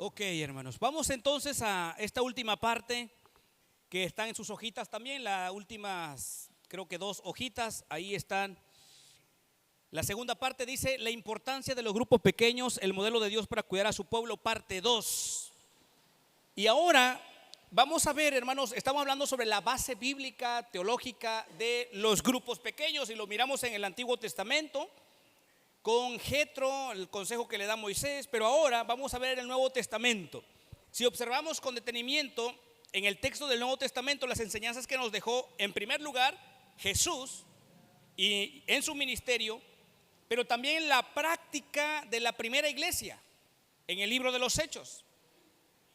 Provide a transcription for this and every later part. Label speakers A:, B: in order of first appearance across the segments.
A: Ok, hermanos, vamos entonces a esta última parte que están en sus hojitas también, las últimas, creo que 2 hojitas, ahí están. La segunda parte dice la importancia de los grupos pequeños, el modelo de Dios para cuidar a su pueblo, parte 2. Y ahora vamos a ver, hermanos, estamos hablando sobre la base bíblica, teológica de los grupos pequeños y lo miramos en el Antiguo Testamento con Jetro, el consejo que le da Moisés, pero ahora vamos a ver el Nuevo Testamento. Si observamos con detenimiento en el texto del Nuevo Testamento las enseñanzas que nos dejó, en primer lugar, Jesús y en su ministerio, pero también la práctica de la primera iglesia en el libro de los Hechos.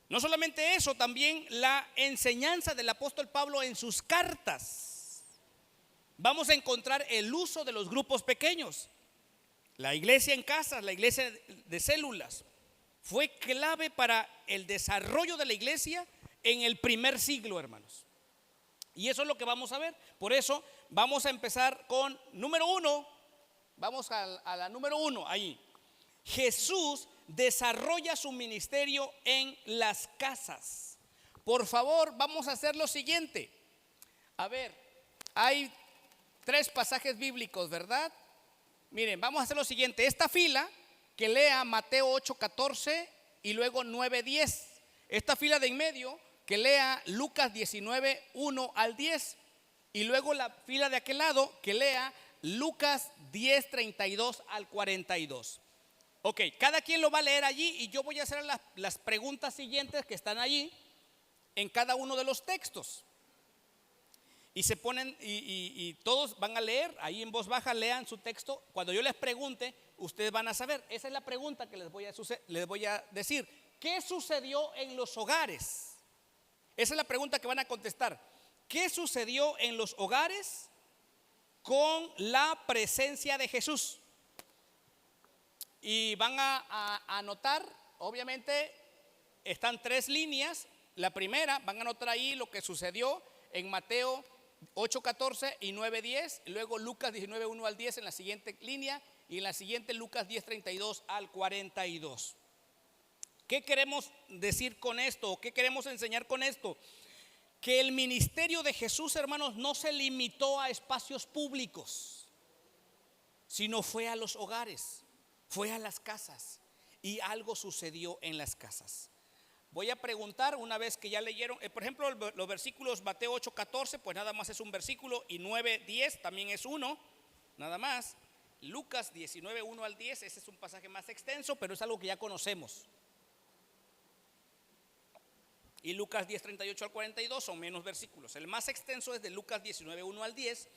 A: No solamente eso, también la enseñanza del apóstol Pablo en sus cartas. Vamos a encontrar el uso de los grupos pequeños. La iglesia en casas, la iglesia de células, fue clave para el desarrollo de la iglesia en el primer siglo, hermanos. Y eso es lo que vamos a ver. Por eso vamos a empezar con número 1. Vamos a la número 1 ahí. Jesús desarrolla su ministerio en las casas. Por favor, vamos a hacer lo siguiente. A ver, hay 3 pasajes bíblicos, ¿verdad? Miren, vamos a hacer lo siguiente. Esta fila que lea Mateo 8:14 y luego 9:10. Esta fila de en medio que lea Lucas 19:1 al 10. Y luego la fila de aquel lado que lea Lucas 10:32 al 42. Ok, cada quien lo va a leer allí y yo voy a hacer las preguntas siguientes que están allí en cada uno de los textos. Y se ponen y todos van a leer ahí en voz baja, lean su texto. Cuando yo les pregunte, ustedes van a saber. Esa es la pregunta que les voy a decir. ¿Qué sucedió en los hogares? Esa es la pregunta que van a contestar. ¿Qué sucedió en los hogares con la presencia de Jesús? Y van a anotar, obviamente están 3 líneas. La primera, van a anotar ahí lo que sucedió en Mateo 8:14 y 9:10, luego Lucas 19:1 al 10 en la siguiente línea y en la siguiente Lucas 10:32 al 42. ¿Qué queremos decir con esto? ¿Qué queremos enseñar con esto? Que el ministerio de Jesús, hermanos, no se limitó a espacios públicos, sino fue a los hogares, fue a las casas y algo sucedió en las casas. Voy a preguntar una vez que ya leyeron, por ejemplo, los versículos Mateo 8:14, pues nada más es un versículo, y 9:10 también es uno, nada más. Lucas 19:1 al 10, ese es un pasaje más extenso, pero es algo que ya conocemos. Y Lucas 10:38 al 42 son menos versículos. El más extenso es de Lucas 19:1 al 10,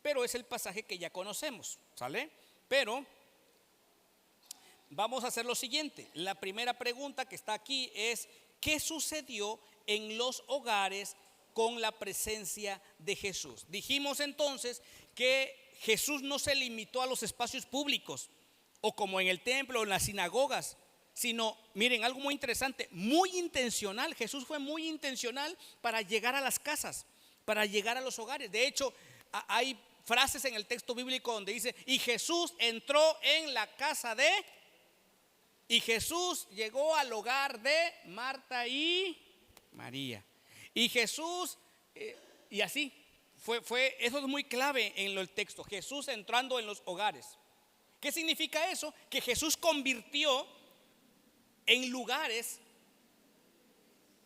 A: pero es el pasaje que ya conocemos, ¿sale? Pero vamos a hacer lo siguiente. La primera pregunta que está aquí es: ¿qué sucedió en los hogares con la presencia de Jesús? Dijimos entonces que Jesús no se limitó a los espacios públicos o como en el templo o en las sinagogas, sino, miren, algo muy interesante, muy intencional. Jesús fue muy intencional para llegar a las casas, para llegar a los hogares. De hecho, hay frases en el texto bíblico donde dice: y Jesús entró en la casa de... Y Jesús llegó al hogar de Marta y María. Y Jesús, y así, eso es muy clave en el texto. Jesús entrando en los hogares. ¿Qué significa eso? Que Jesús convirtió en lugares,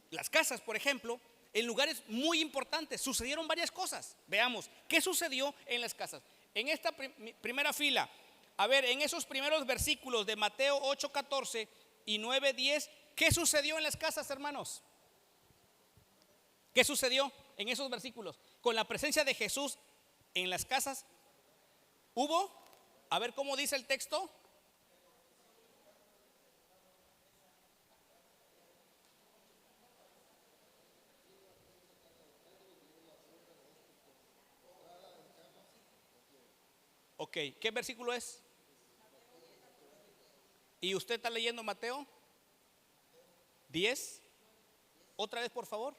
A: las casas por ejemplo, en lugares muy importantes. Sucedieron varias cosas. Veamos, ¿qué sucedió en las casas? En esta primera fila, a ver, en esos primeros versículos de Mateo 8:14 y 9:10, ¿qué sucedió en las casas, hermanos? ¿Qué sucedió en esos versículos? Con la presencia de Jesús en las casas, ¿hubo? A ver cómo dice el texto. Ok, ¿qué versículo es? ¿Y usted está leyendo Mateo 10? Otra vez, por favor.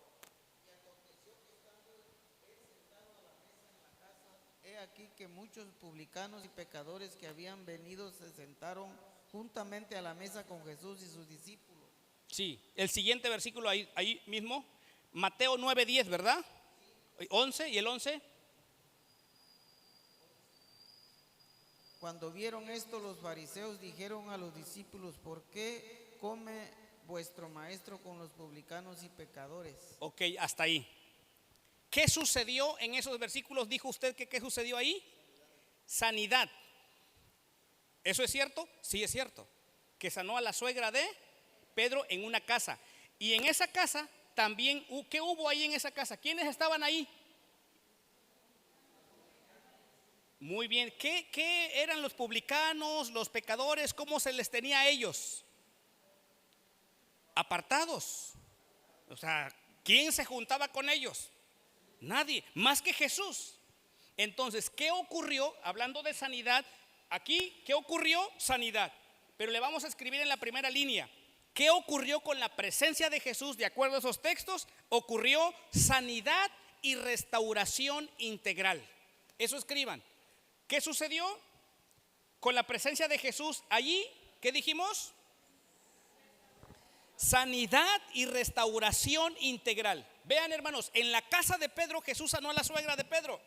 B: He aquí que muchos publicanos y pecadores que habían venido se sentaron juntamente a la mesa con Jesús y sus discípulos.
A: Sí, el siguiente versículo ahí mismo, Mateo 9:10, ¿verdad? 11 y el 11.
B: Cuando vieron esto, los fariseos dijeron a los discípulos: ¿por qué come vuestro maestro con los publicanos y pecadores?
A: Ok, hasta ahí. ¿Qué sucedió en esos versículos? Dijo usted que ¿qué sucedió ahí? Sanidad. ¿Eso es cierto? Sí, es cierto. Que sanó a la suegra de Pedro en una casa. Y en esa casa también, ¿qué hubo ahí en esa casa? ¿Quiénes estaban ahí? Muy bien. ¿Qué eran los publicanos, los pecadores? ¿Cómo se les tenía a ellos? Apartados. O sea, ¿quién se juntaba con ellos? Nadie, más que Jesús. Entonces, ¿qué ocurrió? Hablando de sanidad, aquí, ¿qué ocurrió? Sanidad. Pero le vamos a escribir en la primera línea. ¿Qué ocurrió con la presencia de Jesús? De acuerdo a esos textos, ocurrió sanidad y restauración integral. Eso escriban. ¿Qué sucedió con la presencia de Jesús allí? ¿Qué dijimos? Sanidad y restauración integral. Vean, hermanos, en la casa de Pedro Jesús sanó a la suegra de Pedro.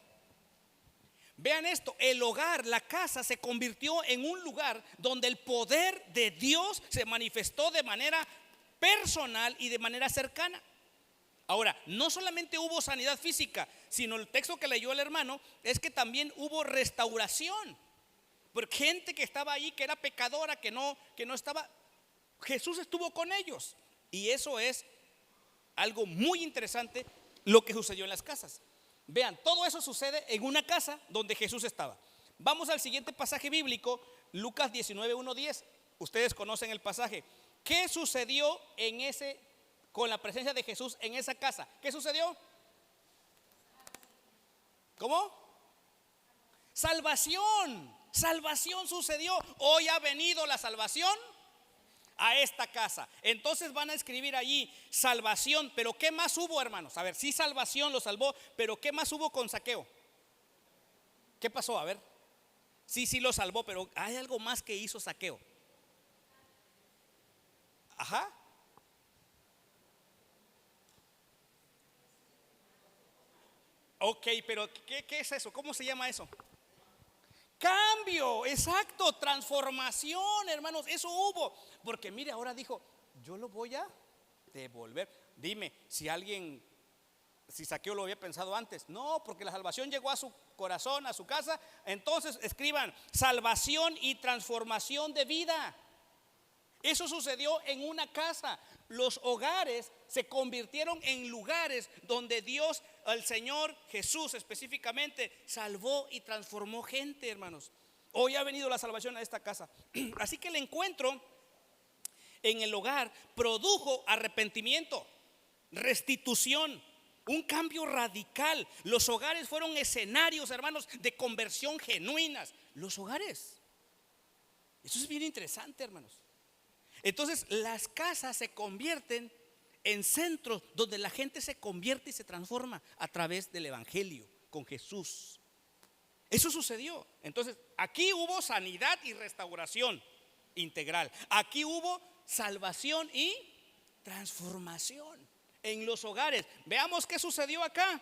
A: Vean esto, el hogar, la casa se convirtió en un lugar donde el poder de Dios se manifestó de manera personal y de manera cercana. Ahora, no solamente hubo sanidad física, sino el texto que leyó el hermano es que también hubo restauración. Porque gente que estaba ahí, que era pecadora, que no estaba, Jesús estuvo con ellos. Y eso es algo muy interesante lo que sucedió en las casas. Vean, todo eso sucede en una casa donde Jesús estaba. Vamos al siguiente pasaje bíblico, Lucas 19:1-10. Ustedes conocen el pasaje. ¿Qué sucedió con la presencia de Jesús en esa casa? ¿Qué sucedió? ¿Cómo? Salvación. Salvación sucedió. Hoy ha venido la salvación a esta casa. Entonces van a escribir allí salvación. Pero ¿qué más hubo, hermanos? A ver, sí, salvación lo salvó, pero ¿qué más hubo con Zaqueo? ¿Qué pasó? A ver. Sí lo salvó, pero hay algo más que hizo Zaqueo. Ajá. Ok, pero ¿qué es eso? ¿Cómo se llama eso? Cambio, exacto, transformación, hermanos, eso hubo. Porque mire, ahora dijo, yo lo voy a devolver. Dime, si Zaqueo lo había pensado antes. No, porque la salvación llegó a su corazón, a su casa. Entonces escriban, salvación y transformación de vida. Eso sucedió en una casa. Los hogares se convirtieron en lugares donde Dios, el Señor Jesús específicamente, salvó y transformó gente, hermanos. Hoy ha venido la salvación a esta casa. Así que el encuentro en el hogar produjo arrepentimiento, restitución, un cambio radical. Los hogares fueron escenarios, hermanos, de conversión genuinas. Los hogares. Eso es bien interesante, hermanos. Entonces las casas se convierten en centros donde la gente se convierte y se transforma a través del evangelio con Jesús. Eso sucedió. Entonces aquí hubo sanidad y restauración integral. Aquí hubo salvación y transformación en los hogares. Veamos qué sucedió acá.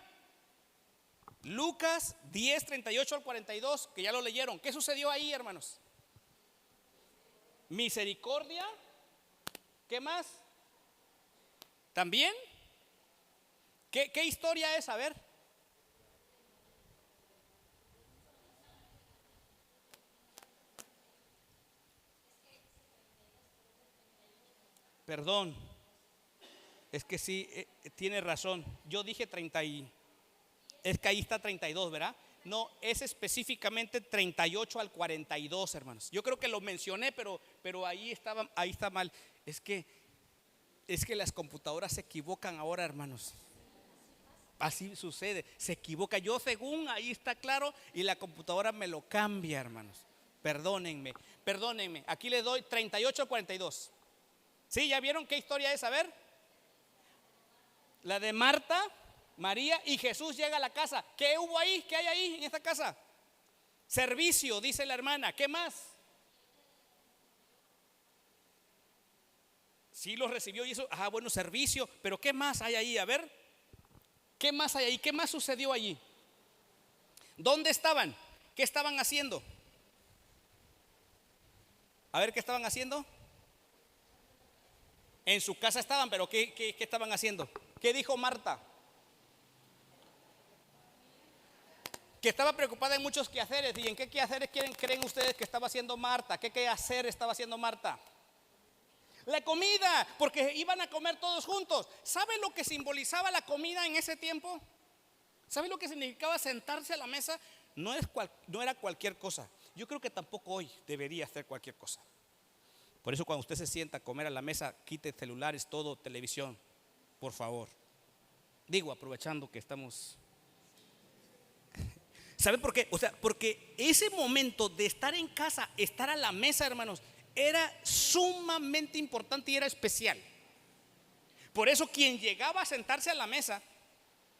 A: Lucas 10:38-42, que ya lo leyeron. ¿Qué sucedió ahí, hermanos? Misericordia. ¿Qué más? ¿También? ¿Qué historia es? A ver. Perdón. Es que sí, tiene razón. Yo dije 30 es que ahí está 32, ¿verdad? No, es específicamente 38-42, hermanos. Yo creo que lo mencioné, pero ahí está mal. Es que las computadoras se equivocan ahora, hermanos. Así sucede, se equivoca. Yo según ahí está claro y la computadora me lo cambia, hermanos. Perdónenme. Aquí le doy 38-42. ¿Sí? ¿Ya vieron qué historia es? A ver. La de Marta, María y Jesús llega a la casa. ¿Qué hubo ahí? ¿Qué hay ahí en esta casa? Servicio, dice la hermana. ¿Qué más? Sí los recibió y eso, bueno, servicio, pero ¿qué más hay ahí? A ver, ¿qué más hay ahí? ¿Qué más sucedió allí? ¿Dónde estaban? ¿Qué estaban haciendo? A ver, ¿qué estaban haciendo? En su casa estaban, pero ¿qué estaban haciendo? ¿Qué dijo Marta? Que estaba preocupada en muchos quehaceres. ¿Y en qué quehaceres creen ustedes que estaba haciendo Marta? ¿Qué quehacer estaba haciendo Marta? La comida, porque iban a comer todos juntos. ¿Sabe lo que simbolizaba la comida en ese tiempo? ¿Sabe lo que significaba sentarse a la mesa? No era cualquier cosa. Yo creo que tampoco hoy debería hacer cualquier cosa. Por eso cuando usted se sienta a comer a la mesa, quite celulares, todo, televisión, por favor. Digo, aprovechando que estamos... ¿Sabe por qué? O sea, porque ese momento de estar en casa, estar a la mesa, hermanos, era sumamente importante y era especial. Por eso quien llegaba a sentarse a la mesa,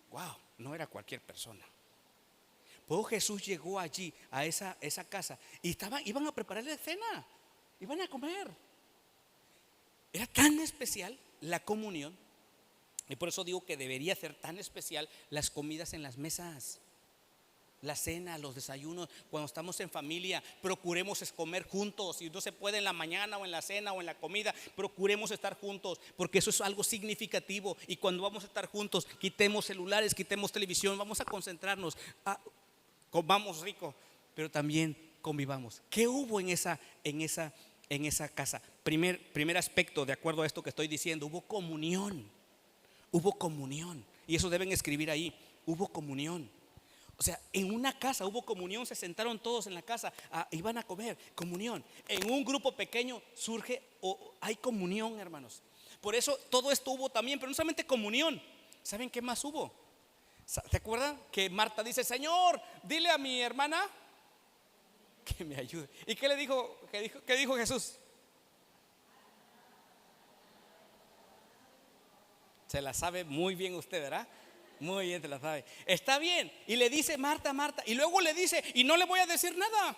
A: wow, no era cualquier persona. Pues Jesús llegó allí a esa casa y iban a prepararle cena, iban a comer. Era tan especial la comunión, y por eso digo que debería ser tan especial las comidas en las mesas. La cena, los desayunos, cuando estamos en familia, procuremos comer juntos. Si no se puede en la mañana o en la cena o en la comida, procuremos estar juntos, porque eso es algo significativo. Y cuando vamos a estar juntos, quitemos celulares, quitemos televisión, vamos a concentrarnos, comamos rico, pero también convivamos. ¿Qué hubo en esa casa? Primer aspecto, de acuerdo a esto que estoy diciendo, hubo comunión. Hubo comunión, y eso deben escribir ahí. Hubo comunión. O sea, en una casa hubo comunión, se sentaron todos en la casa, iban a comer, comunión. En un grupo pequeño hay comunión, hermanos. Por eso todo esto hubo también, pero no solamente comunión. ¿Saben qué más hubo? ¿Se acuerdan? Que Marta dice: Señor, dile a mi hermana que me ayude. ¿Y qué le dijo? ¿Qué dijo Jesús? Se la sabe muy bien usted, ¿verdad? Muy bien, te la sabe. Está bien. Y le dice Marta, y luego le dice: y no le voy a decir nada,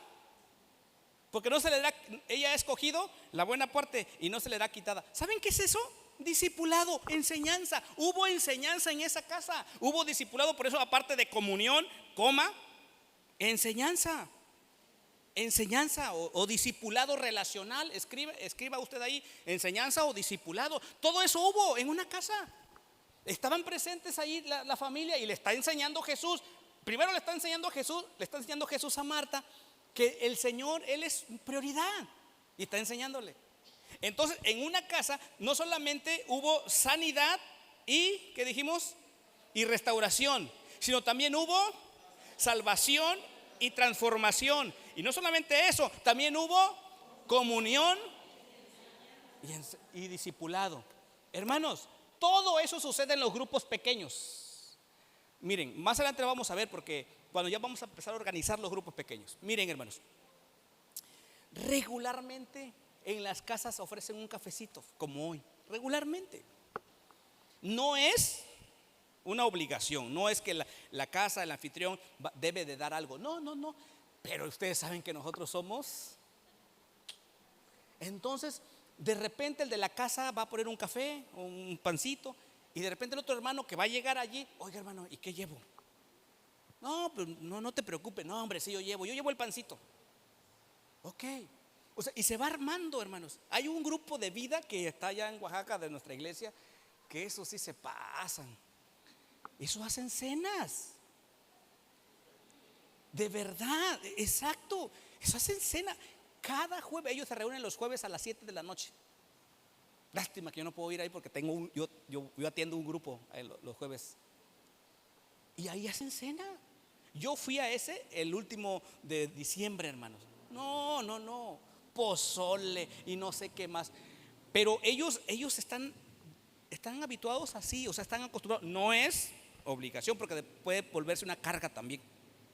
A: porque no se le da, ella ha escogido la buena parte y no se le da quitada. ¿Saben qué es eso? Discipulado, enseñanza. Hubo enseñanza en esa casa. Hubo discipulado, por eso aparte de comunión, enseñanza. Enseñanza o discipulado relacional. Escriba usted ahí, enseñanza o discipulado. Todo eso hubo en una casa. Estaban presentes ahí la familia y le está enseñando Jesús. Primero le está enseñando Jesús a Marta que el Señor, Él es prioridad, y está enseñándole. Entonces, en una casa no solamente hubo sanidad y, ¿qué dijimos? Y restauración, sino también hubo salvación y transformación. Y no solamente eso, también hubo comunión y discipulado. Hermanos, todo eso sucede en los grupos pequeños. Miren, más adelante lo vamos a ver, porque cuando ya vamos a empezar a organizar los grupos pequeños. Miren, hermanos, regularmente en las casas ofrecen un cafecito, como hoy. Regularmente. No es una obligación, no es que la casa, el anfitrión debe de dar algo. No. Pero ustedes saben que nosotros somos. Entonces, de repente el de la casa va a poner un café o un pancito, y de repente el otro hermano que va a llegar allí: oiga, hermano, ¿y qué llevo? No, pero no te preocupes. No, hombre, sí, yo llevo el pancito. Ok. O sea, y se va armando, hermanos. Hay un grupo de vida que está allá en Oaxaca, de nuestra iglesia, que eso sí se pasan. Eso hacen cenas. De verdad, exacto. Eso hacen cena. Cada jueves, ellos se reúnen los jueves a las 7 de la noche. Lástima que yo no puedo ir ahí, porque yo atiendo un grupo los jueves. Y ahí hacen cena. Yo fui a ese el último de diciembre, hermanos. No. Pozole y no sé qué más. Pero ellos están habituados así, o sea, están acostumbrados. No es obligación, porque puede volverse una carga también.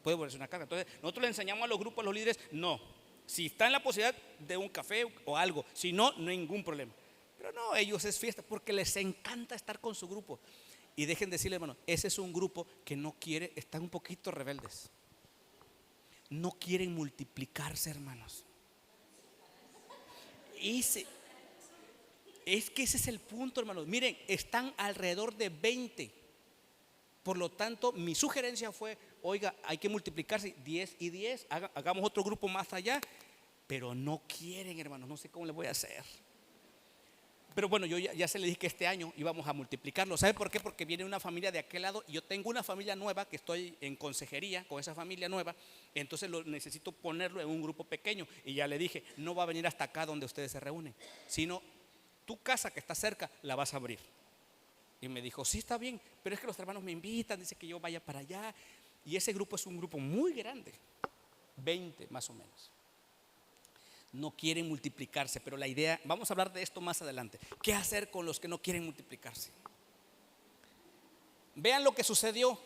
A: Entonces, nosotros le enseñamos a los grupos, a los líderes: no. Si está en la posibilidad de un café o algo, si no, no hay ningún problema. Pero no, ellos es fiesta, porque les encanta estar con su grupo. Y dejen decirle, hermano, ese es un grupo que no quiere, están un poquito rebeldes. No quieren multiplicarse, hermanos. es que ese es el punto, hermanos. Miren, están alrededor de 20. Por lo tanto, mi sugerencia fue, oiga, hay que multiplicarse 10 y 10, hagamos otro grupo más allá. Pero no quieren, hermanos, no sé cómo le voy a hacer. Pero bueno, yo ya se le dije que este año íbamos a multiplicarlo. ¿Sabe por qué? Porque viene una familia de aquel lado y yo tengo una familia nueva que estoy en consejería con esa familia nueva. Entonces necesito ponerlo en un grupo pequeño. Y ya le dije, no va a venir hasta acá donde ustedes se reúnen, sino tu casa que está cerca la vas a abrir. Y me dijo, sí, está bien, pero es que los hermanos me invitan, dice que yo vaya para allá. Y ese grupo es un grupo muy grande, 20 más o menos. No quieren multiplicarse, pero la idea, vamos a hablar de esto más adelante. ¿Qué hacer con los que no quieren multiplicarse? Vean lo que sucedió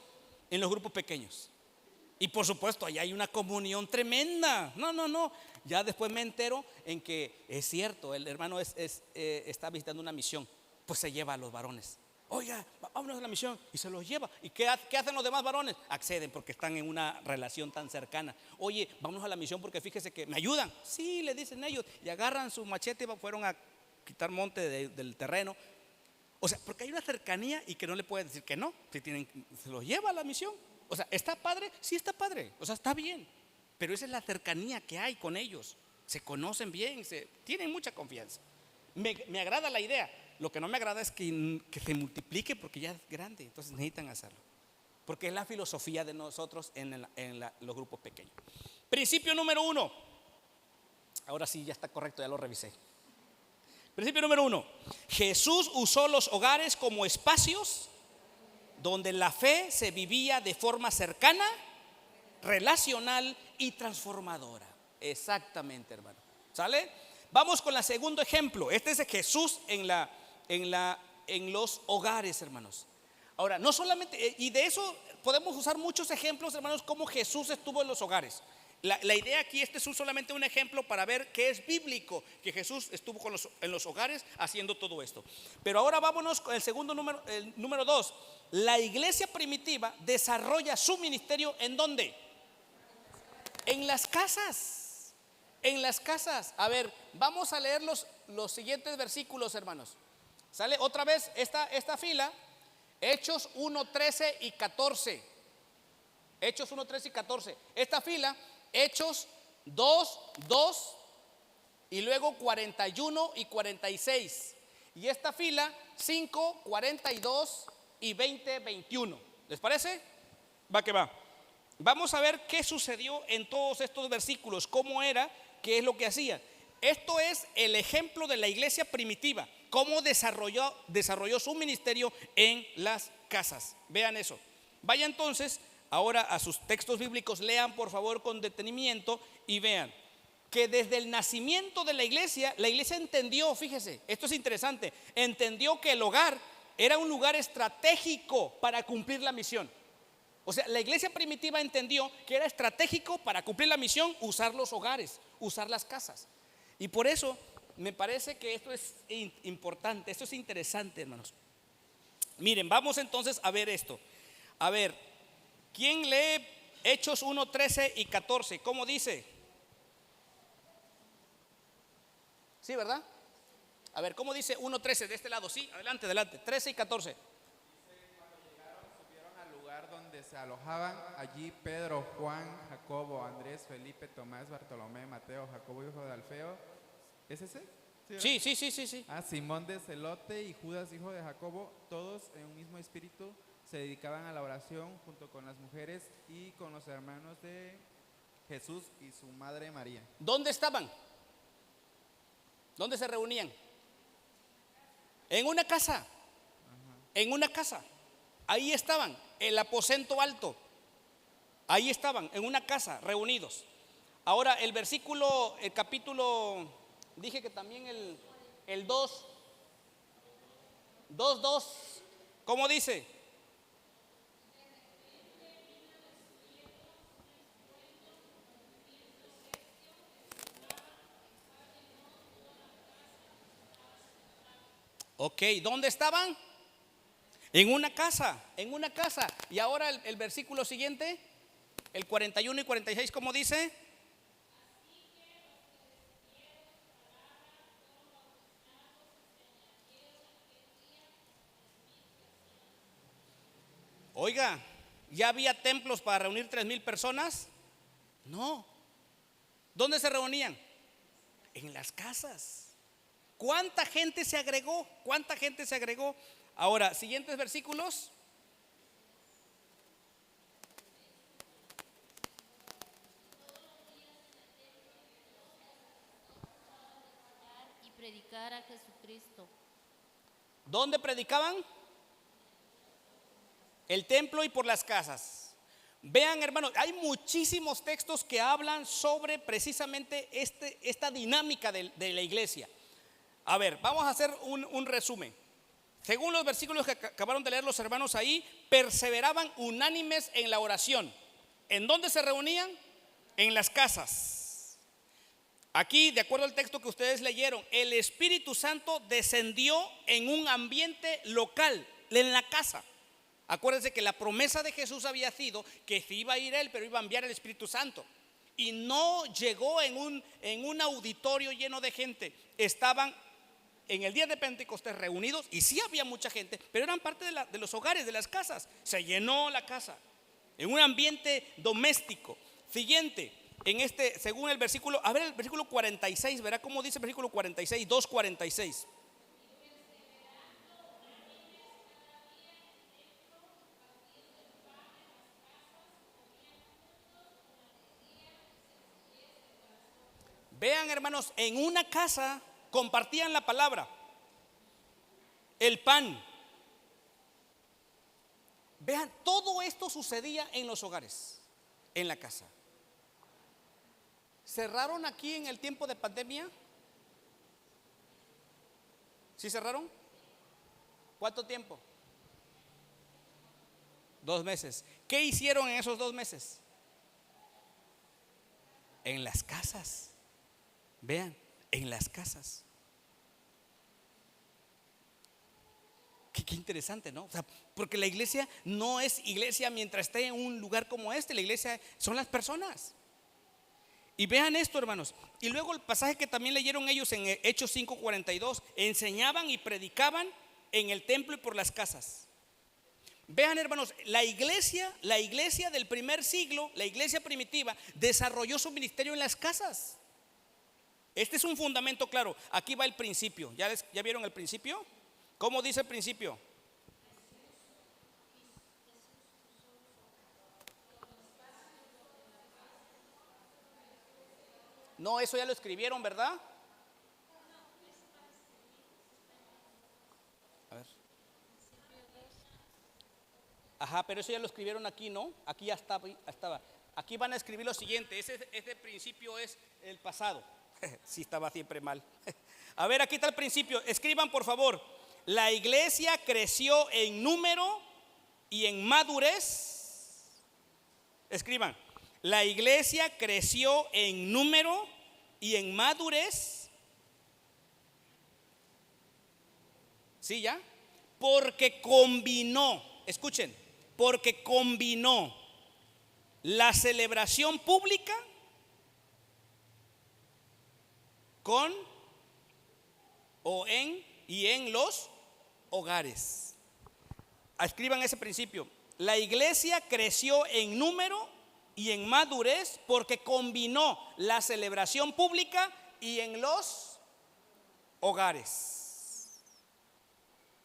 A: en los grupos pequeños. Y por supuesto, allá hay una comunión tremenda. No. Ya después me entero en que es cierto, el hermano está visitando una misión. Pues se lleva a los varones. Oiga, vámonos a la misión. Y se los lleva. ¿Y qué hacen los demás varones? Acceden porque están en una relación tan cercana. Oye, vámonos a la misión porque fíjese que me ayudan. Sí, le dicen ellos. Y agarran su machete y fueron a quitar monte del terreno. O sea, porque hay una cercanía y que no le pueden decir que no. Se los lleva a la misión. O sea, ¿está padre? Sí, está padre. O sea, está bien. Pero esa es la cercanía que hay con ellos. Se conocen bien, tienen mucha confianza. Me agrada la idea. Lo que no me agrada es que se multiplique porque ya es grande. Entonces necesitan hacerlo. Porque es la filosofía de nosotros en los grupos pequeños. Principio número 1. Ahora sí, ya está correcto, ya lo revisé. Principio número 1. Jesús usó los hogares como espacios donde la fe se vivía de forma cercana, relacional y transformadora. Exactamente, hermano. ¿Sale? Vamos con el segundo ejemplo. Este es de Jesús en los hogares, hermanos. Ahora, no solamente, y de eso podemos usar muchos ejemplos, hermanos, cómo Jesús estuvo en los hogares. La idea aquí, este es solamente un ejemplo para ver que es bíblico, que Jesús estuvo en los hogares haciendo todo esto. Pero ahora vámonos con el número 2. La iglesia primitiva desarrolla su ministerio ¿en dónde? En las casas. En las casas. A ver, vamos a leer los siguientes versículos, hermanos. ¿Sale? Otra vez esta fila. Hechos 1, 13 y 14. Hechos 1, 13 y 14. Esta fila, Hechos 2, 2 y luego 41 y 46. Y esta fila, 5, 42 y 20, 21. ¿Les parece? Va que va. Vamos a ver qué sucedió en todos estos versículos, cómo era, qué es lo que hacía. Esto es el ejemplo de la iglesia primitiva, cómo desarrolló su ministerio en las casas. Vean eso. Vaya entonces ahora a sus textos bíblicos, lean por favor con detenimiento y vean que desde el nacimiento de la iglesia entendió, fíjese, esto es interesante, entendió que el hogar era un lugar estratégico para cumplir la misión. O sea, la iglesia primitiva entendió que era estratégico para cumplir la misión usar los hogares, usar las casas. Y por eso me parece que esto es importante, esto es interesante, hermanos. Miren, vamos entonces a ver esto. A ver, ¿quién lee Hechos 1, 13 y 14? ¿Cómo dice? ¿Sí, verdad? A ver, ¿cómo dice 1, 13 de este lado? Sí, adelante, 13 y 14.
C: Donde se alojaban allí Pedro, Juan, Jacobo, Andrés, Felipe, Tomás, Bartolomé, Mateo, Jacobo hijo de Alfeo. ¿Es ese?
A: Sí.
C: Simón de Celote y Judas hijo de Jacobo, todos en un mismo espíritu se dedicaban a la oración junto con las mujeres y con los hermanos de Jesús y su madre María.
A: ¿Dónde estaban? ¿Dónde se reunían? En una casa. Ajá. En una casa. Ahí estaban, el aposento alto. Ahí estaban, en una casa, reunidos. Ahora el capítulo, dije que también el 2, 2, ¿cómo dice? Ok, ¿dónde estaban? En una casa. Y ahora el versículo siguiente, el 41 y 46, ¿cómo dice? Oiga, ¿ya había templos para reunir 3,000 personas? No. ¿Dónde se reunían? En las casas. ¿Cuánta gente se agregó? ¿Cuánta gente se agregó? Ahora, siguientes versículos.
D: Y predicar a Jesucristo.
A: ¿Dónde predicaban? El templo y por las casas. Vean, hermanos, hay muchísimos textos que hablan sobre precisamente esta dinámica de la iglesia. A ver, vamos a hacer un resumen. Según los versículos que acabaron de leer los hermanos ahí, perseveraban unánimes en la oración. ¿En dónde se reunían? En las casas. Aquí, de acuerdo al texto que ustedes leyeron, el Espíritu Santo descendió en un ambiente local, en la casa. Acuérdense que la promesa de Jesús había sido que se iba a ir Él, pero iba a enviar el Espíritu Santo. Y no llegó en un auditorio lleno de gente. Estaban en el día de Pentecostés reunidos, y sí había mucha gente, pero eran parte de los hogares, de las casas. Se llenó la casa en un ambiente doméstico. Siguiente, según el versículo, a ver el versículo 46, verá cómo dice el versículo 46, 2:46. Vean, hermanos, en una casa compartían la palabra, el pan. Vean, todo esto sucedía en los hogares, en la casa. ¿Cerraron aquí en el tiempo de pandemia? ¿Sí cerraron? ¿Cuánto tiempo? 2 meses. ¿Qué hicieron en esos 2 meses? En las casas. Vean, en las casas. Qué interesante, ¿no? O sea, porque la iglesia no es iglesia mientras esté en un lugar como este. La iglesia son las personas. Y vean esto, hermanos. Y luego el pasaje que también leyeron ellos en Hechos 5:42, enseñaban y predicaban en el templo y por las casas. Vean, hermanos, la iglesia del primer siglo, la iglesia primitiva, desarrolló su ministerio en las casas. Este es un fundamento claro. Aquí va el principio. ¿Ya vieron el principio? ¿Cómo dice el principio? No, eso ya lo escribieron, ¿verdad? A ver. Ajá, pero eso ya lo escribieron aquí, ¿no? Aquí ya estaba. Aquí van a escribir lo siguiente. Ese principio es el pasado. Sí, estaba siempre mal. A ver, aquí está el principio. Escriban, por favor. La iglesia creció en número y en madurez. Escriban. La iglesia creció en número y en madurez. ¿Sí ya? Porque combinó, escuchen, porque combinó la celebración pública con y en los hogares. Escriban ese principio. La iglesia creció en número y en madurez porque combinó la celebración pública y en los hogares.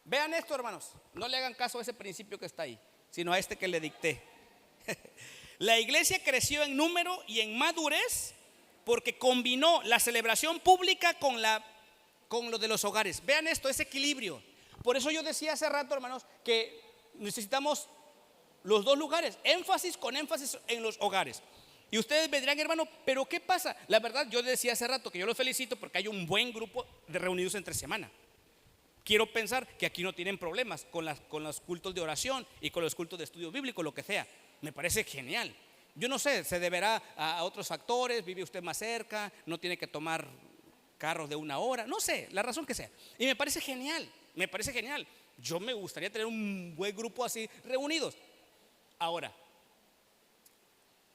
A: Vean esto, hermanos. No le hagan caso a ese principio que está ahí, sino a este que le dicté. La iglesia creció en número y en madurez porque combinó la celebración pública con lo de los hogares. Vean esto, ese equilibrio. Por eso yo decía hace rato, hermanos, que necesitamos los dos lugares, con énfasis en los hogares. Y ustedes me dirán, hermano, pero ¿qué pasa? La verdad, yo decía hace rato que yo los felicito porque hay un buen grupo de reunidos entre semana. Quiero pensar que aquí no tienen problemas con los cultos de oración y con los cultos de estudio bíblico, lo que sea. Me parece genial. Yo no sé, se deberá a otros factores, vive usted más cerca, no tiene que tomar carros de 1 hora, no sé, la razón que sea. Y me parece genial, me parece genial. Yo me gustaría tener un buen grupo así reunidos. Ahora,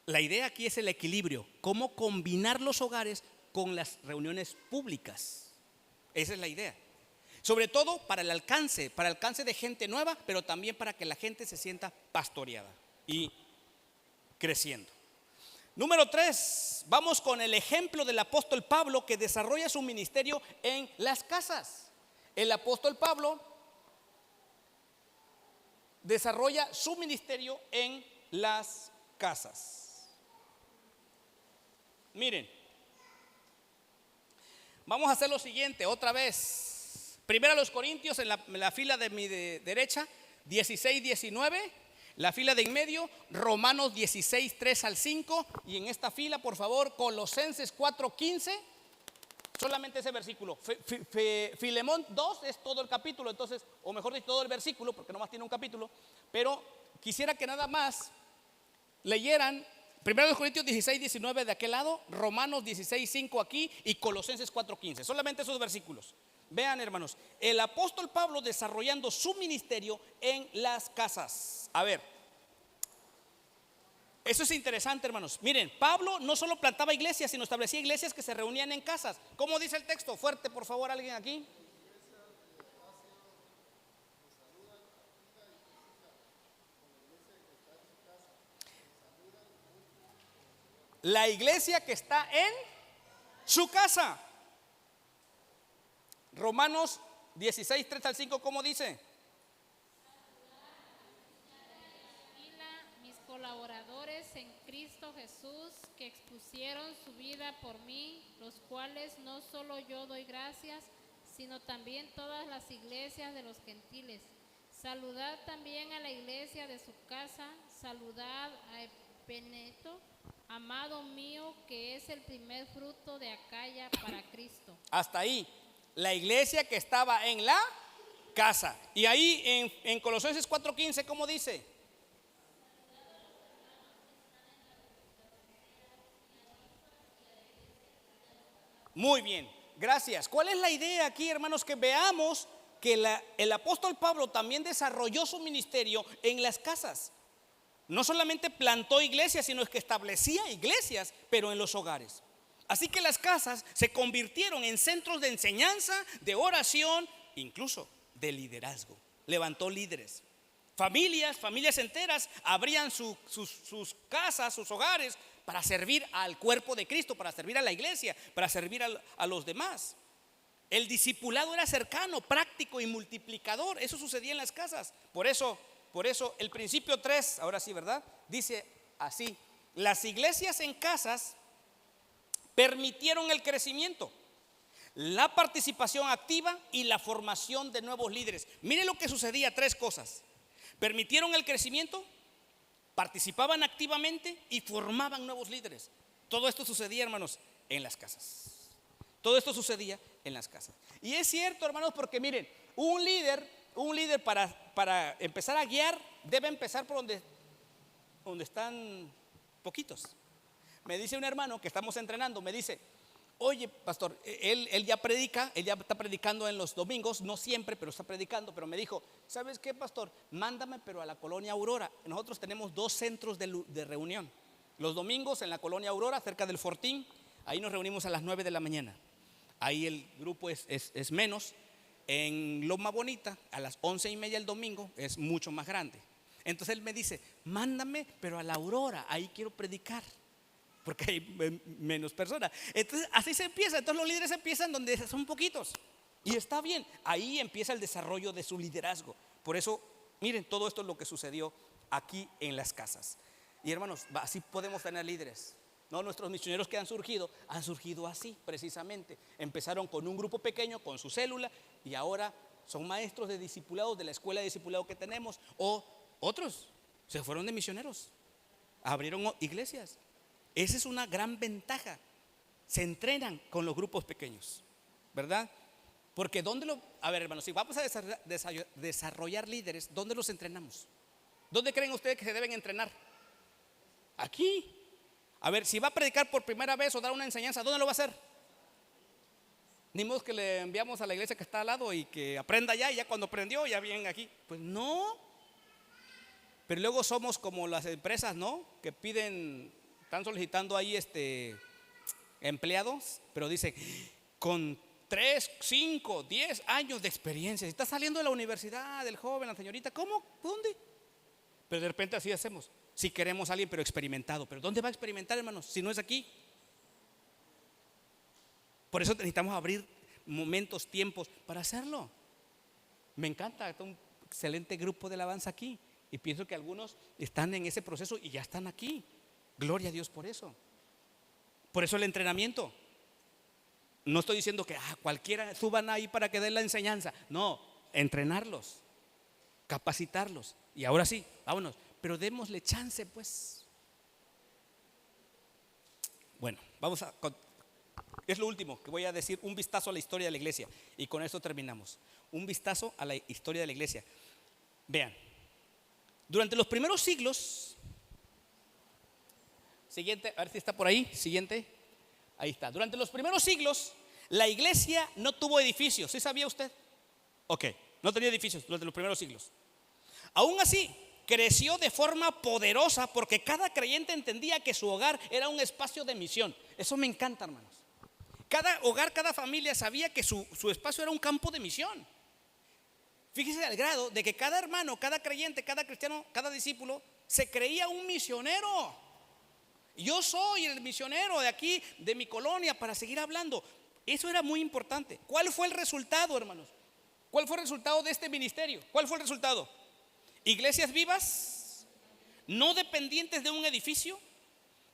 A: la idea aquí es el equilibrio, cómo combinar los hogares con las reuniones públicas. Esa es la idea. Sobre todo para el alcance de gente nueva, pero también para que la gente se sienta pastoreada y creciendo. Número 3, vamos con el ejemplo del apóstol Pablo, que desarrolla su ministerio en las casas. El apóstol Pablo desarrolla su ministerio en las casas. Miren, vamos a hacer lo siguiente otra vez. Primero los Corintios en la fila de mi derecha, 16-19. La fila de en medio, Romanos 16, 3 al 5. Y en esta fila, por favor, Colosenses 4, 15. Solamente ese versículo. Filemón 2 es todo el capítulo, entonces, o mejor dicho, todo el versículo, porque nomás tiene un capítulo. Pero quisiera que nada más leyeran 1 Corintios 16, 19 de aquel lado, Romanos 16, 5 aquí y Colosenses 4, 15. Solamente esos versículos. Vean, hermanos, el apóstol Pablo desarrollando su ministerio en las casas. A ver, eso es interesante, hermanos. Miren, Pablo no solo plantaba iglesias, sino establecía iglesias que se reunían en casas. ¿Cómo dice el texto? Fuerte, por favor, alguien aquí. La iglesia que está en su casa. Romanos 16, 3 al 5, ¿cómo dice?
E: Mis colaboradores en Cristo Jesús, que expusieron su vida por mí, los cuales no solo yo doy gracias, sino también todas las iglesias de los gentiles. Saludad también a la iglesia de su casa, saludad a Epeneto, amado mío, que es el primer fruto de Acaya para Cristo.
A: Hasta ahí, la iglesia que estaba en la casa. Y ahí en Colosenses 4:15, ¿cómo dice? Muy bien, gracias. ¿Cuál es la idea aquí, hermanos? Que veamos que el apóstol Pablo también desarrolló su ministerio en las casas. No solamente plantó iglesias, sino que establecía iglesias, pero en los hogares. Así que las casas se convirtieron en centros de enseñanza, de oración, incluso de liderazgo. Levantó líderes. Familias enteras abrían sus casas, sus hogares, para servir al cuerpo de Cristo, para servir a la iglesia, para servir a los demás. El discipulado era cercano, práctico y multiplicador. Eso sucedía en las casas. Por eso el principio 3, ahora sí, ¿verdad? Dice así: las iglesias en casas permitieron el crecimiento, la participación activa y la formación de nuevos líderes. Mire lo que sucedía, 3 cosas. Permitieron el crecimiento, participaban activamente y formaban nuevos líderes. Todo esto sucedía, hermanos, en las casas. Todo esto sucedía en las casas. Y es cierto, hermanos, porque miren, un líder para empezar a guiar debe empezar por donde están poquitos. Me dice un hermano que estamos entrenando, me dice: oye, pastor, él ya predica, él ya está predicando en los domingos, no siempre, pero está predicando. Pero me dijo: ¿sabes qué, pastor? Mándame, pero a la colonia Aurora. Nosotros tenemos 2 centros de reunión. Los domingos en la colonia Aurora, cerca del Fortín, ahí nos reunimos a las 9 de la mañana. Ahí el grupo es menos. En Loma Bonita, a las 11:30 el domingo, es mucho más grande. Entonces él me dice: mándame, pero a la Aurora, ahí quiero predicar, porque hay menos personas. Entonces así se empieza. Entonces los líderes empiezan donde son poquitos. Y está bien, ahí empieza el desarrollo de su liderazgo. Por eso, miren, todo esto es lo que sucedió aquí en las casas. Y hermanos, así podemos tener líderes. No, nuestros misioneros que han surgido así precisamente. Empezaron con un grupo pequeño, con su célula, y ahora son maestros de discipulados de la escuela de discipulado que tenemos. O otros se fueron de misioneros, abrieron iglesias. Esa es una gran ventaja. Se entrenan con los grupos pequeños, ¿verdad? Porque a ver, hermanos, si vamos a desarrollar líderes, ¿dónde los entrenamos? ¿Dónde creen ustedes que se deben entrenar? Aquí. A ver, si va a predicar por primera vez o dar una enseñanza, ¿dónde lo va a hacer? Ni modo que le enviamos a la iglesia que está al lado y que aprenda allá, y ya cuando aprendió ya vienen aquí. Pues no. Pero luego somos como las empresas, ¿no? Que están solicitando ahí empleados, pero dicen: con 3, 5, 10 años de experiencia. Si está saliendo de la universidad, del joven, la señorita, ¿cómo? ¿Dónde? Pero de repente así hacemos. Si queremos a alguien pero experimentado. ¿Pero dónde va a experimentar, hermanos? Si no es aquí. Por eso necesitamos abrir momentos, tiempos para hacerlo. Me encanta, está un excelente grupo de alabanza aquí. Y pienso que algunos están en ese proceso y ya están aquí. Gloria a Dios por eso. Por eso el entrenamiento. No estoy diciendo que cualquiera suban ahí para que den la enseñanza. No, entrenarlos, capacitarlos. Y ahora sí, vámonos. Pero démosle chance, pues. Bueno, es lo último que voy a decir, un vistazo a la historia de la iglesia. Y con esto terminamos. Un vistazo a la historia de la iglesia. Vean, durante los primeros siglos, siguiente, a ver si está por ahí, siguiente, ahí está. Durante los primeros siglos, la iglesia no tuvo edificios, ¿sí sabía usted? Ok, no tenía edificios durante los primeros siglos. Aún así, creció de forma poderosa porque cada creyente entendía que su hogar era un espacio de misión. Eso me encanta, hermanos. Cada hogar, cada familia sabía que su espacio era un campo de misión. Fíjese al grado de que cada hermano, cada creyente, cada cristiano, cada discípulo se creía un misionero. Yo soy el misionero de aquí, de mi colonia, para seguir hablando. Eso era muy importante. ¿Cuál fue el resultado, hermanos? ¿Cuál fue el resultado de este ministerio? ¿Cuál fue el resultado? Iglesias vivas, no dependientes de un edificio,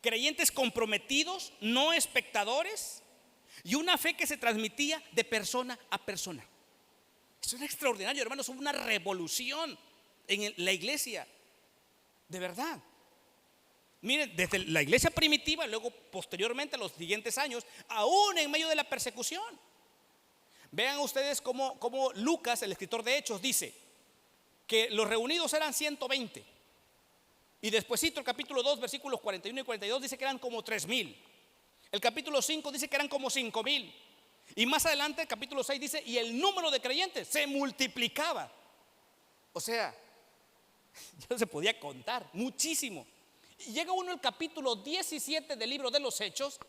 A: creyentes comprometidos, no espectadores, y una fe que se transmitía de persona a persona. Eso era extraordinario, hermanos. Hubo una revolución en la iglesia, de verdad. Miren, desde la iglesia primitiva, luego posteriormente a los siguientes años, aún en medio de la persecución. Vean ustedes cómo Lucas, el escritor de Hechos, dice que los reunidos eran 120. Y despuesito el capítulo 2, versículos 41 y 42 dice que eran como 3,000. El capítulo 5 dice que eran como 5,000. Y más adelante el capítulo 6 dice, y el número de creyentes se multiplicaba. O sea, ya no se podía contar, muchísimo. Y llega uno al capítulo 17 del libro de los Hechos,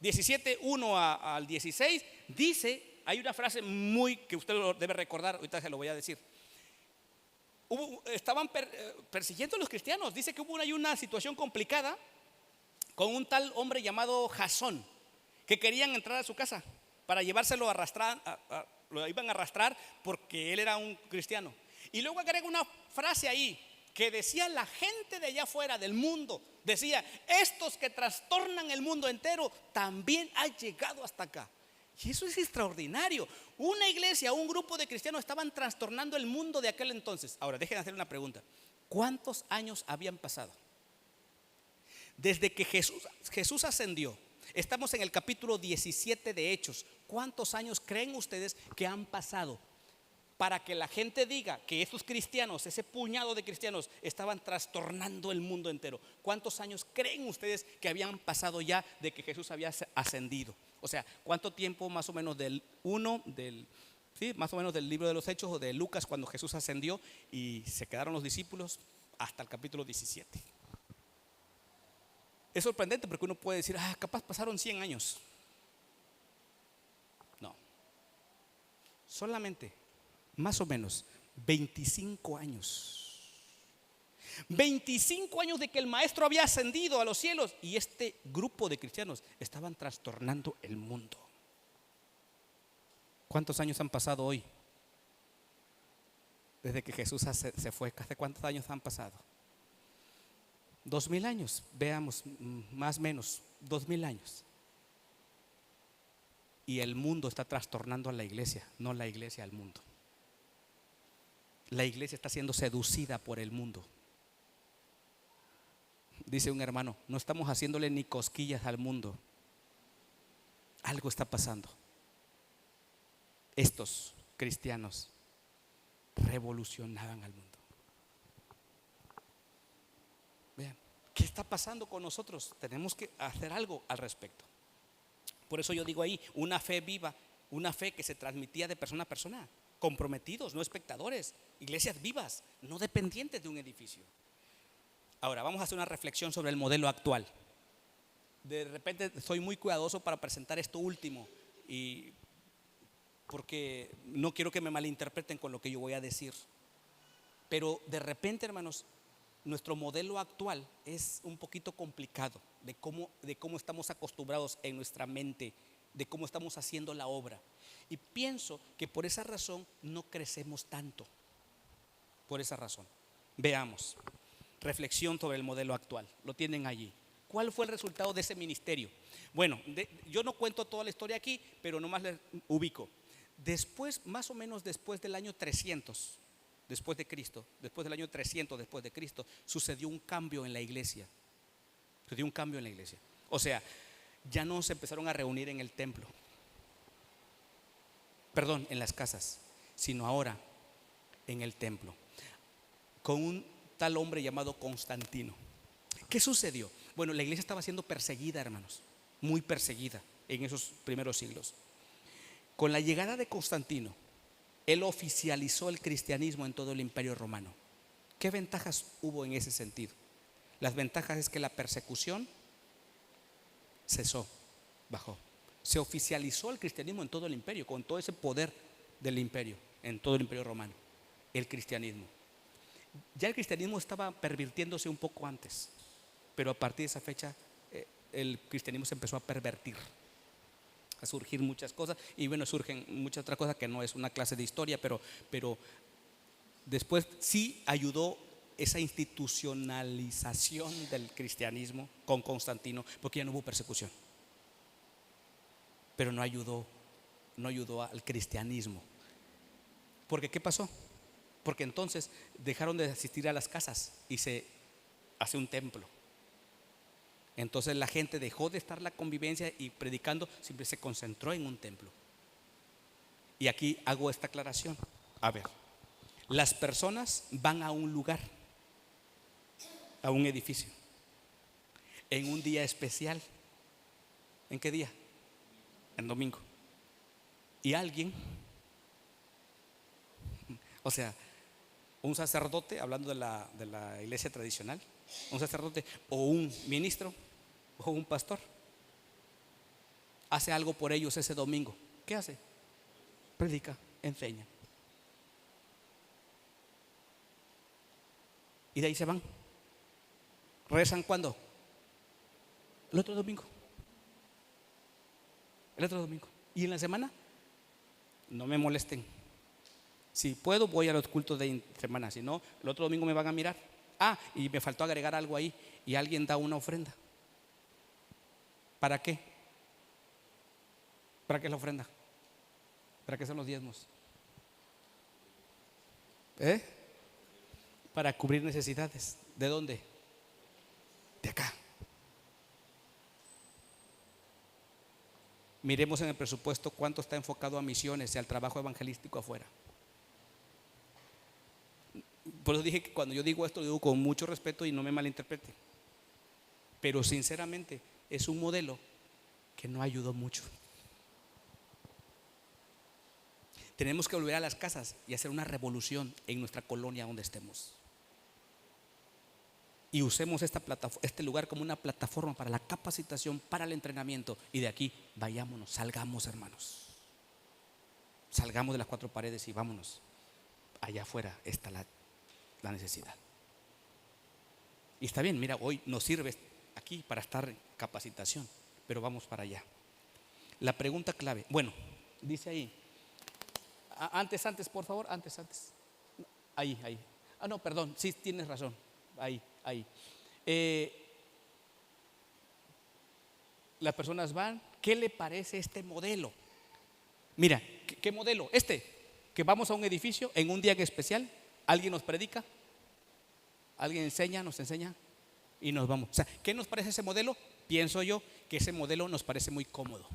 A: 17, 1 al 16, dice, hay una frase muy que usted lo debe recordar, ahorita se lo voy a decir. Estaban persiguiendo a los cristianos. Dice que hubo una situación complicada con un tal hombre llamado Jasón, que querían entrar a su casa para llevárselo a arrastrar, lo iban a arrastrar porque él era un cristiano. Y luego agrega una frase ahí que decía la gente de allá afuera del mundo, decía, estos que trastornan el mundo entero también han llegado hasta acá. Y eso es extraordinario. Una iglesia, un grupo de cristianos estaban trastornando el mundo de aquel entonces. Ahora, déjenme hacer una pregunta. ¿Cuántos años habían pasado? Desde que Jesús ascendió. Estamos en el capítulo 17 de Hechos. ¿Cuántos años creen ustedes que han pasado para que la gente diga que esos cristianos, ese puñado de cristianos, estaban trastornando el mundo entero? ¿Cuántos años creen ustedes que habían pasado ya de que Jesús había ascendido? O sea, ¿cuánto tiempo más o menos más o menos del libro de los Hechos o de Lucas cuando Jesús ascendió y se quedaron los discípulos hasta el capítulo 17? Es sorprendente porque uno puede decir, capaz pasaron 100 años. No, solamente más o menos 25 años. 25 años de que el maestro había ascendido a los cielos y este grupo de cristianos estaban trastornando el mundo. ¿Cuántos años han pasado hoy? Desde que Jesús se fue, ¿hace cuántos años han pasado? 2000 años, veamos, más o menos 2000 años. Y el mundo está trastornando a la iglesia, no la iglesia al mundo. La iglesia está siendo seducida por el mundo. Dice un hermano, no estamos haciéndole ni cosquillas al mundo. Algo está pasando. Estos cristianos revolucionaban al mundo. Vean, ¿qué está pasando con nosotros? Tenemos que hacer algo al respecto. Por eso yo digo ahí, una fe viva, una fe que se transmitía de persona a persona, comprometidos, no espectadores, iglesias vivas, no dependientes de un edificio. Ahora vamos a hacer una reflexión sobre el modelo actual. De repente soy muy cuidadoso para presentar esto último y porque no quiero que me malinterpreten con lo que yo voy a decir. Pero de repente, hermanos, nuestro modelo actual es un poquito complicado de cómo estamos acostumbrados en nuestra mente, de cómo estamos haciendo la obra. Y pienso que por esa razón no crecemos tanto. Por esa razón. Veamos. Reflexión sobre el modelo actual. Lo tienen allí. ¿Cuál fue el resultado de ese ministerio? Bueno, yo no cuento toda la historia aquí, pero nomás les ubico. Después, más o menos después del año 300 después de Cristo, después del año 300 después de Cristo, sucedió un cambio en la iglesia. Sucedió un cambio en la iglesia. O sea, ya no se empezaron a reunir en el templo, perdón, en las casas, sino ahora en el templo, con un tal hombre llamado Constantino. ¿Qué sucedió? Bueno, la iglesia estaba siendo perseguida, hermanos, muy perseguida en esos primeros siglos. Con la llegada de Constantino, él oficializó el cristianismo en todo el Imperio Romano. ¿Qué ventajas hubo en ese sentido? Las ventajas es que la persecución cesó, bajó. Se oficializó el cristianismo en todo el imperio, con todo ese poder del imperio, en todo el Imperio Romano, el cristianismo. Ya el cristianismo estaba pervirtiéndose un poco antes, pero a partir de esa fecha el cristianismo se empezó a pervertir, a surgir muchas cosas, y bueno, surgen muchas otras cosas que no es una clase de historia, pero después sí ayudó esa institucionalización del cristianismo con Constantino, porque ya no hubo persecución, pero no ayudó al cristianismo. Porque ¿qué pasó? Porque entonces dejaron de asistir a las casas y se hace un templo. Entonces la gente dejó de estar la convivencia y predicando, siempre se concentró en un templo. Y aquí hago esta aclaración. A ver, las personas van a un lugar, a un edificio, en un día especial. ¿En qué día? En domingo. Y alguien, o sea, un sacerdote, hablando de la iglesia tradicional, un sacerdote o un ministro o un pastor, hace algo por ellos ese domingo. ¿Qué hace? Predica, enseña. Y de ahí se van. ¿Rezan cuándo? El otro domingo. El otro domingo. ¿Y en la semana? No me molesten. Si puedo, voy a los cultos de semana. Si no, el otro domingo me van a mirar. Ah, y me faltó agregar algo ahí. Y alguien da una ofrenda. ¿Para qué? ¿Para qué es la ofrenda? ¿Para qué son los diezmos? Para cubrir necesidades. ¿De dónde? De acá. Miremos en el presupuesto cuánto está enfocado a misiones y al trabajo evangelístico afuera. Por eso dije que cuando yo digo esto, lo digo con mucho respeto y no me malinterprete. Pero sinceramente es un modelo que no ayudó mucho. Tenemos que volver a las casas y hacer una revolución en nuestra colonia donde estemos. Y usemos este lugar como una plataforma para la capacitación, para el entrenamiento. Y de aquí vayámonos, salgamos, hermanos. Salgamos de las cuatro paredes y vámonos. Allá afuera está la necesidad. Y está bien, mira, hoy nos sirve aquí para estar en capacitación, pero vamos para allá. La pregunta clave, bueno, dice ahí, antes, por favor, antes. Ahí. Ah, no, perdón, sí tienes razón. Ahí. Las personas van, ¿qué le parece este modelo? Mira, ¿qué modelo? Que vamos a un edificio en un día especial, alguien nos predica, alguien nos enseña y nos vamos. O sea, ¿qué nos parece ese modelo? Pienso yo que ese modelo nos parece muy cómodo.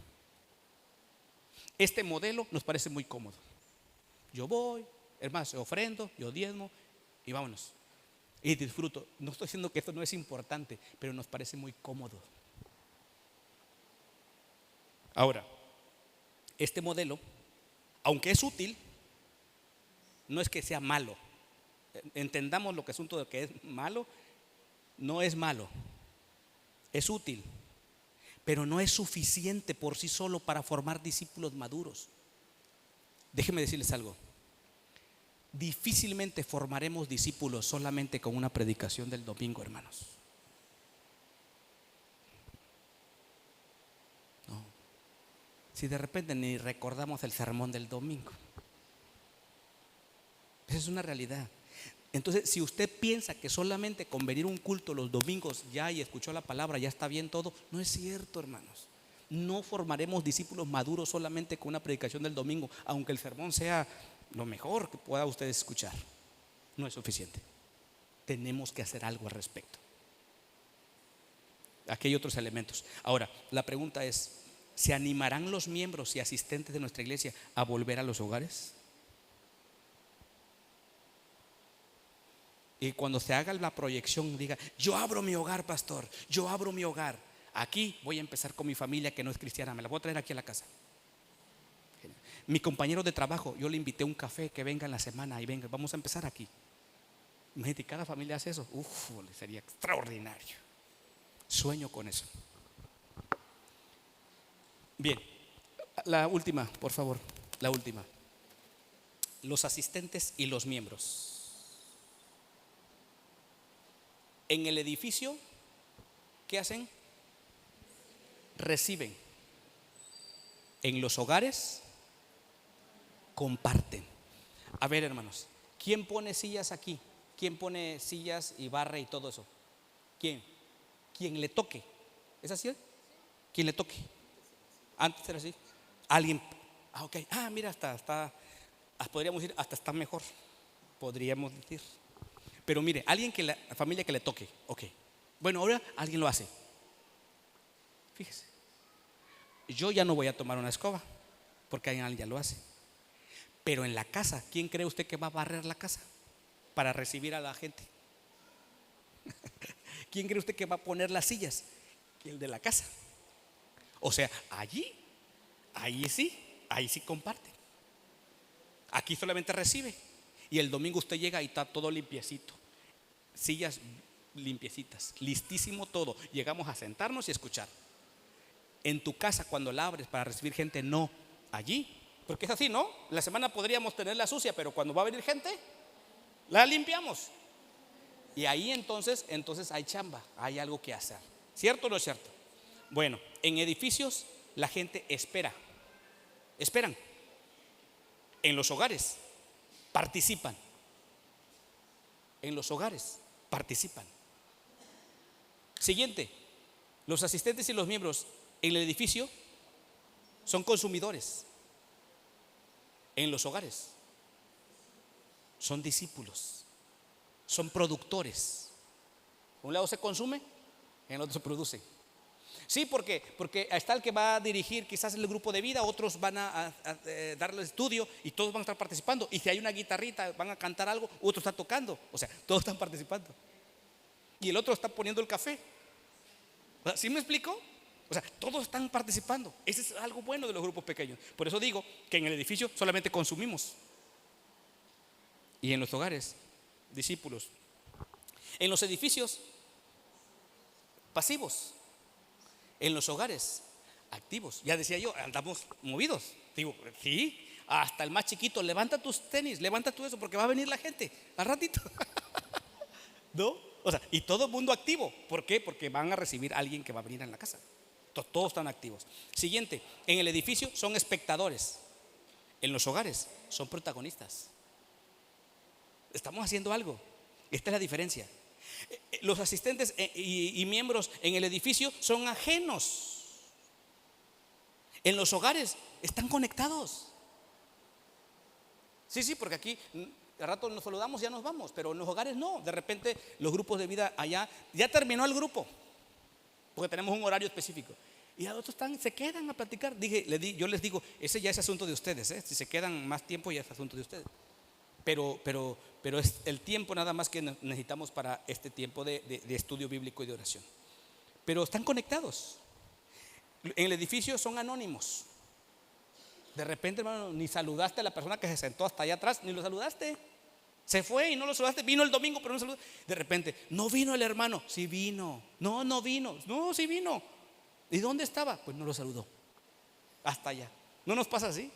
A: Este modelo nos parece muy cómodo. Yo voy, hermanos, ofrendo, yo diezmo y vámonos. Y disfruto. No estoy diciendo que esto no es importante, pero nos parece muy cómodo. Ahora, este modelo, aunque es útil, no es que sea malo. Entendamos lo que es asunto de que es malo. No es malo, es útil, pero no es suficiente por sí solo para formar discípulos maduros. Déjenme decirles algo. Difícilmente formaremos discípulos solamente con una predicación del domingo, hermanos. No. Si de repente ni recordamos el sermón del domingo. Esa es una realidad. Entonces, si usted piensa que solamente con venir a un culto los domingos ya y escuchó la palabra ya está bien todo, no es cierto, hermanos. No formaremos discípulos maduros solamente con una predicación del domingo, aunque el sermón sea lo mejor que pueda usted escuchar. No es suficiente. Tenemos que hacer algo al respecto. Aquí hay otros elementos. Ahora, la pregunta es: ¿se animarán los miembros y asistentes de nuestra iglesia a volver a los hogares? Y cuando se haga la proyección diga: yo abro mi hogar, pastor, yo abro mi hogar. Aquí voy a empezar con mi familia que no es cristiana, me la voy a traer aquí a la casa. Mi compañero de trabajo, yo le invité a un café, que venga en la semana y venga, vamos a empezar aquí. Imagínate, cada familia hace eso. Sería extraordinario. Sueño con eso. Bien, la última, por favor, la última. Los asistentes y los miembros. En el edificio, ¿qué hacen? Reciben. En los hogares, comparten. A ver, hermanos, ¿quién pone sillas aquí? ¿Quién pone sillas y barre y todo eso? ¿Quién? Quien le toque. ¿Es así? Quien le toque. Antes era así. Alguien. Ok. Mira, está. Podríamos decir, hasta está mejor. Podríamos decir. Pero mire, alguien que la familia que le toque. Ok. Bueno, ahora alguien lo hace. Fíjese. Yo ya no voy a tomar una escoba porque alguien ya lo hace. Pero en la casa, ¿quién cree usted que va a barrer la casa para recibir a la gente? ¿Quién cree usted que va a poner las sillas? El de la casa. O sea, ahí sí comparte. Aquí solamente recibe. Y el domingo usted llega y está todo limpiecito. Sillas limpiecitas, listísimo todo. Llegamos a sentarnos y escuchar. En tu casa, cuando la abres para recibir gente, no. Allí, porque es así, ¿no? La semana podríamos tenerla sucia, pero cuando va a venir gente, la limpiamos. Y ahí entonces hay chamba, hay algo que hacer. ¿Cierto o no es cierto? Bueno, en edificios la gente esperan. En los hogares participan. En los hogares participan. Siguiente, los asistentes y los miembros en el edificio son consumidores. En los hogares son discípulos, son productores. En un lado se consume, en el otro se produce. Sí, porque está el que va a dirigir quizás el grupo de vida, otros van a darle estudio y todos van a estar participando. Y si hay una guitarrita, van a cantar algo, otro está tocando. O sea, todos están participando. Y el otro está poniendo el café. ¿Sí me explico? O sea, todos están participando. Ese es algo bueno de los grupos pequeños. Por eso digo que en el edificio solamente consumimos. Y en los hogares, discípulos. En los edificios, pasivos. En los hogares, activos. Ya decía yo, andamos movidos. Digo, sí, hasta el más chiquito, levanta tus tenis, levanta tú eso, porque va a venir la gente al ratito. ¿No? O sea, y todo el mundo activo. ¿Por qué? Porque van a recibir a alguien que va a venir en la casa. Todos están activos. Siguiente, en el edificio son espectadores. En los hogares son protagonistas. Estamos haciendo algo. Esta es la diferencia. Los asistentes y miembros en el edificio son ajenos. En los hogares están conectados. Sí, porque aquí al rato nos saludamos, ya nos vamos. Pero en los hogares no. De repente los grupos de vida allá, ya terminó el grupo, porque tenemos un horario específico. Y los otros se quedan a platicar. Yo les digo, ese ya es asunto de ustedes, ¿eh? Si se quedan más tiempo ya es asunto de ustedes. Pero es el tiempo nada más que necesitamos para este tiempo de estudio bíblico y de oración. Pero están conectados. En el edificio son anónimos. De repente, hermano, ni saludaste a la persona que se sentó hasta allá atrás, ni lo saludaste. Se fue y no lo saludaste. Vino el domingo, pero no saludaste. De repente, no vino el hermano. Sí vino. No vino. No, sí vino. ¿Y dónde estaba? Pues no lo saludó. Hasta allá. ¿No nos pasa así?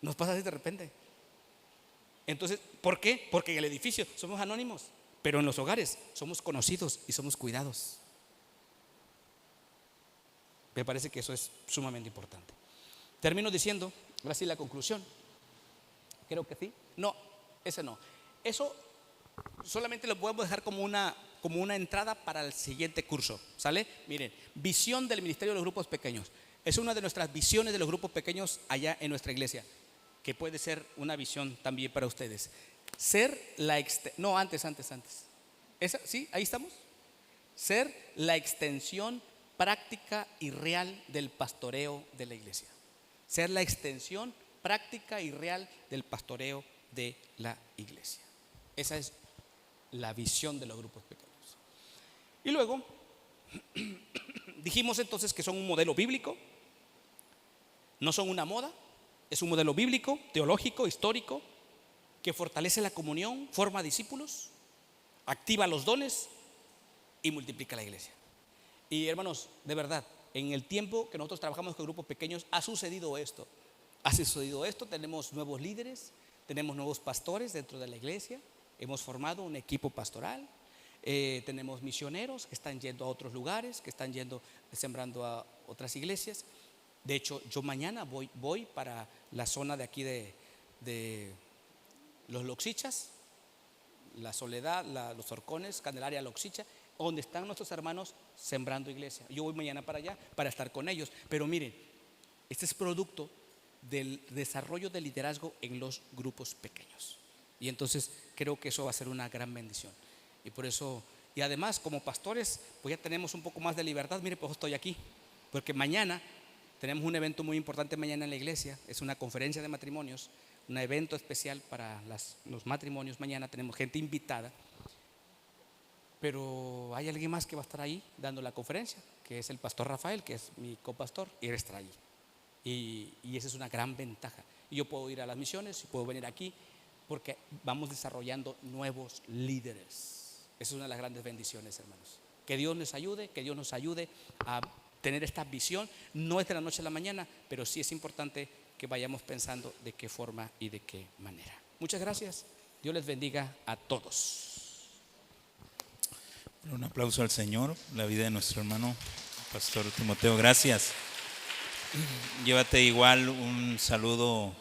A: Nos pasa así de repente. Entonces, ¿por qué? Porque en el edificio somos anónimos, pero en los hogares somos conocidos y somos cuidados. Me parece que eso es sumamente importante. Termino diciendo, ahora sí la conclusión. Creo que sí. No, ese no. Eso solamente lo podemos dejar como una entrada para el siguiente curso. ¿Sale? Miren, visión del ministerio de los grupos pequeños. Es una de nuestras visiones de los grupos pequeños allá en nuestra iglesia, que puede ser una visión también para ustedes. Ser la no, antes. ¿Esa? ¿Sí? ¿Ahí estamos? Ser la extensión práctica y real del pastoreo de la iglesia. Ser la extensión práctica y real del pastoreo de la iglesia. Esa es la visión de los grupos pequeños. Y luego dijimos entonces que son un modelo bíblico, no son una moda, es un modelo bíblico, teológico, histórico, que fortalece la comunión, forma discípulos, activa los dones y multiplica la iglesia. Y hermanos, de verdad, en el tiempo que nosotros trabajamos con grupos pequeños ha sucedido esto. Tenemos nuevos líderes, tenemos nuevos pastores dentro de la iglesia, hemos formado un equipo pastoral, tenemos misioneros que están yendo a otros lugares, que están sembrando a otras iglesias. De hecho, yo mañana voy para la zona de aquí de los Loxichas, la Soledad, los Horcones, Candelaria, Loxicha, donde están nuestros hermanos sembrando iglesia. Yo voy mañana para allá para estar con ellos. Pero miren, este es producto del desarrollo de liderazgo en los grupos pequeños. Y entonces creo que eso va a ser una gran bendición. Y por eso, y además como pastores, pues ya tenemos un poco más de libertad. Mire, pues estoy aquí, porque mañana tenemos un evento muy importante mañana en la iglesia. Es una conferencia de matrimonios, un evento especial para los matrimonios. Mañana tenemos gente invitada, pero hay alguien más que va a estar ahí dando la conferencia, que es el pastor Rafael, que es mi copastor, y él estará allí. Y esa es una gran ventaja. Y yo puedo ir a las misiones y puedo venir aquí, porque vamos desarrollando nuevos líderes. Esa es una de las grandes bendiciones, hermanos. Que Dios les ayude, que Dios nos ayude a tener esta visión. No es de la noche a la mañana, pero sí es importante que vayamos pensando de qué forma y de qué manera. Muchas gracias. Dios les bendiga a todos.
F: Un aplauso al Señor, la vida de nuestro hermano Pastor Timoteo. Gracias. Llévate igual un saludo